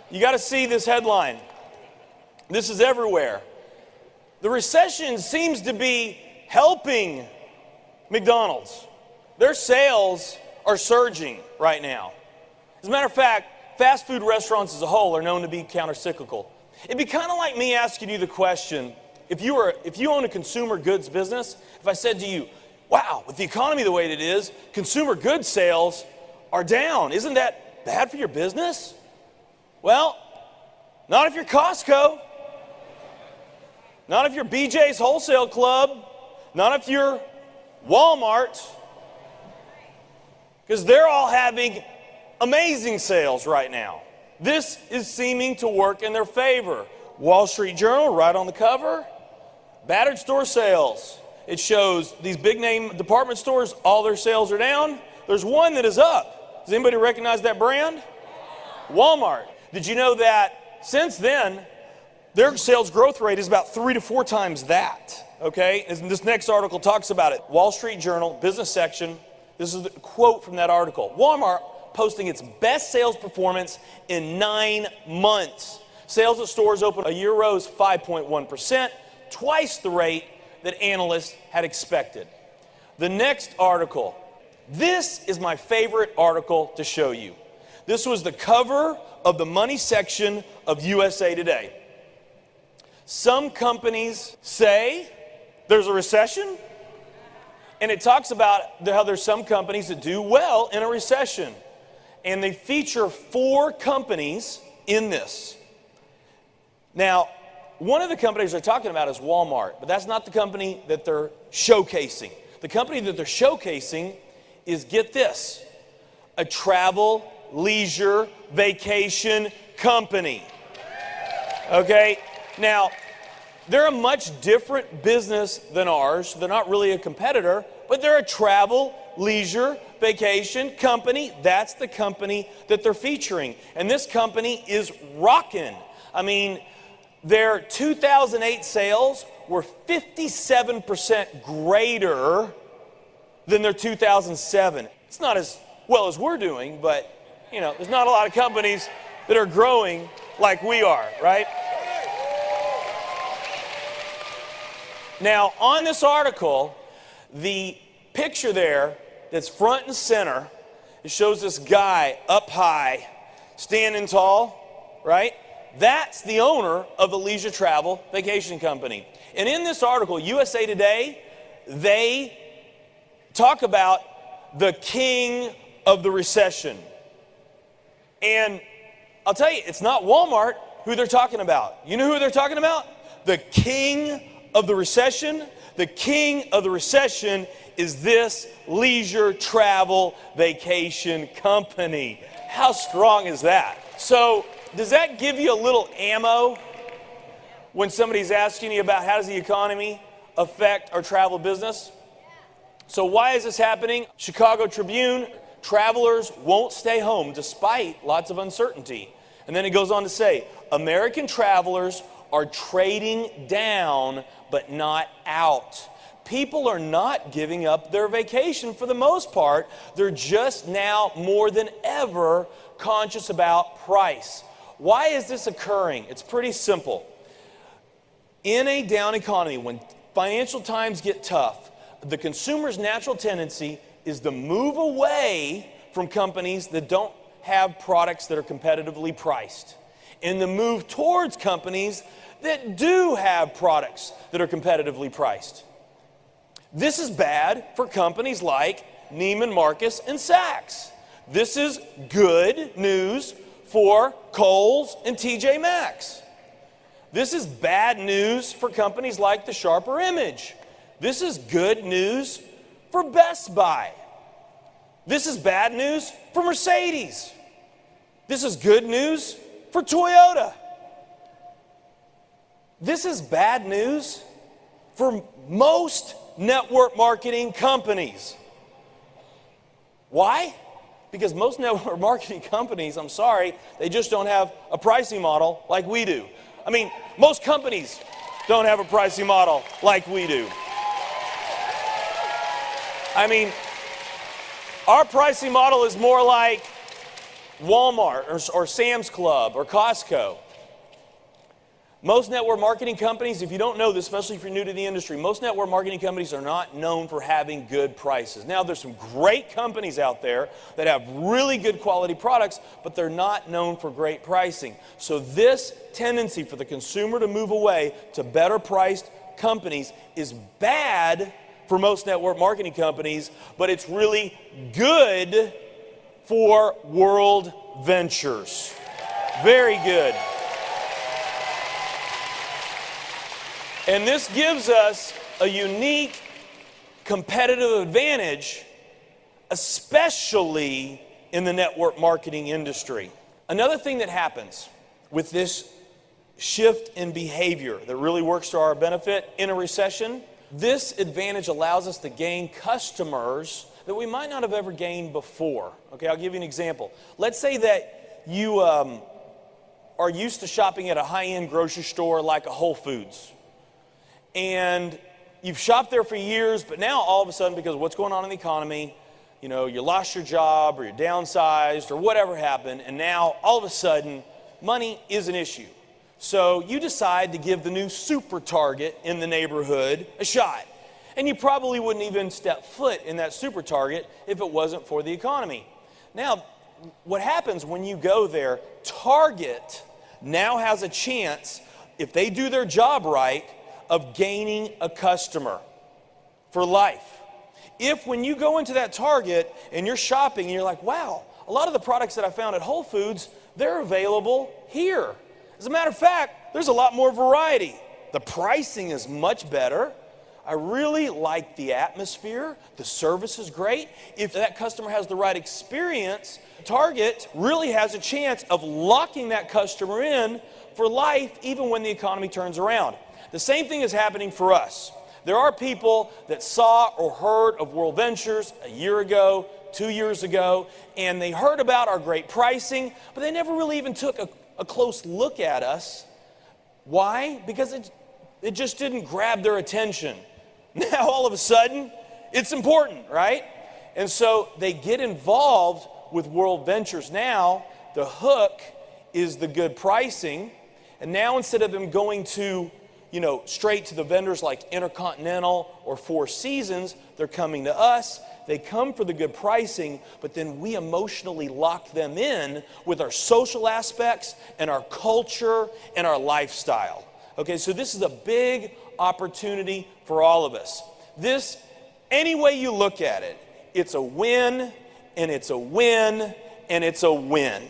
You got to see this headline. This is everywhere. The recession seems to be helping McDonald's. Their sales are surging right now. As a matter of fact, fast food restaurants as a whole are known to be countercyclical. It'd be kind of like me asking you the question, if you own a consumer goods business, if I said to you, wow, with the economy the way that it is, consumer goods sales are down. Isn't that bad for your business? Well, not if you're Costco, not if you're BJ's Wholesale Club, not if you're Walmart, because they're all having amazing sales right now. This is seeming to work in their favor. Wall Street Journal, right on the cover, battered store sales. It shows these big name department stores, all their sales are down. There's one that is up. Does anybody recognize that brand? Walmart. Did you know that since then, their sales growth rate is about 3 to 4 times that, okay? And this next article talks about it. Wall Street Journal, business section. This is a quote from that article. Walmart posting its best sales performance in 9 months. Sales at stores open a year rose 5.1%, twice the rate that analysts had expected. The next article. This is my favorite article to show you. This was the cover of the money section of USA Today. Some companies say there's a recession, and it talks about how there's some companies that do well in a recession. And they feature 4 companies in this. Now, one of the companies they're talking about is Walmart, but that's not the company that they're showcasing. The company that they're showcasing is, get this, a travel, leisure, vacation company. Okay? Now, they're a much different business than ours. They're not really a competitor, but they're a travel, leisure, vacation company. That's the company that they're featuring. And this company is rocking. I mean, their 2008 sales were 57% greater than their 2007. It's not as well as we're doing, but you know, there's not a lot of companies that are growing like we are, right? Now, on this article, the picture there that's front and center, it shows this guy up high, standing tall, right? That's the owner of the leisure travel vacation company. And in this article, USA Today, they talk about the king of the recession. And I'll tell you, it's not Walmart who they're talking about. You know who they're talking about? The king of the recession. The king of the recession is this leisure travel vacation company. How strong is that? So, does that give you a little ammo when somebody's asking you about how does the economy affect our travel business? So why is this happening? Chicago Tribune, travelers won't stay home despite lots of uncertainty. And then it goes on to say, American travelers are trading down but not out. People are not giving up their vacation for the most part. They're just now more than ever conscious about price. Why is this occurring? It's pretty simple. In a down economy, when financial times get tough, the consumer's natural tendency is to move away from companies that don't have products that are competitively priced, and to move towards companies that do have products that are competitively priced. This is bad for companies like Neiman Marcus and Saks. This is good news for Kohl's and TJ Maxx. This is bad news for companies like the Sharper Image. This is good news for Best Buy. This is bad news for Mercedes. This is good news for Toyota. This is bad news for most network marketing companies. Why? Because most network marketing companies, I'm sorry, they just don't have a pricing model like we do. I mean, most companies don't have a pricing model like we do. I mean, our pricing model is more like Walmart or Sam's Club or Costco. Most network marketing companies, if you don't know this, especially if you're new to the industry, most network marketing companies are not known for having good prices. Now, there's some great companies out there that have really good quality products, but they're not known for great pricing. So this tendency for the consumer to move away to better priced companies is bad for most network marketing companies, but it's really good for Worldventures. Very good. And this gives us a unique competitive advantage, especially in the network marketing industry. Another thing that happens with this shift in behavior that really works to our benefit in a recession, this advantage allows us to gain customers that we might not have ever gained before. Okay, I'll give you an example. Let's say that you are used to shopping at a high-end grocery store like a Whole Foods. And you've shopped there for years, but now all of a sudden, because of what's going on in the economy, you know, you lost your job or you're downsized or whatever happened, and now all of a sudden, money is an issue. So you decide to give the new Super Target in the neighborhood a shot. And you probably wouldn't even step foot in that Super Target if it wasn't for the economy. Now, what happens when you go there, Target now has a chance, if they do their job right, of gaining a customer for life. If when you go into that Target and you're shopping and you're like, wow, a lot of the products that I found at Whole Foods, they're available here. As a matter of fact, there's a lot more variety. The pricing is much better. I really like the atmosphere. The service is great. If that customer has the right experience, Target really has a chance of locking that customer in for life, even when the economy turns around. The same thing is happening for us. There are people that saw or heard of Worldventures a year ago, 2 years ago, and they heard about our great pricing, but they never really even took a close look at us. Why? Because it just didn't grab their attention. Now, all of a sudden, it's important, right? And so they get involved with Worldventures. Now, the hook is the good pricing, and now instead of them going to straight to the vendors like Intercontinental or Four Seasons, they're coming to us. They come for the good pricing, but then we emotionally lock them in with our social aspects and our culture and our lifestyle. Okay, so this is a big opportunity for all of us. This, any way you look at it, it's a win, and it's a win, and it's a win.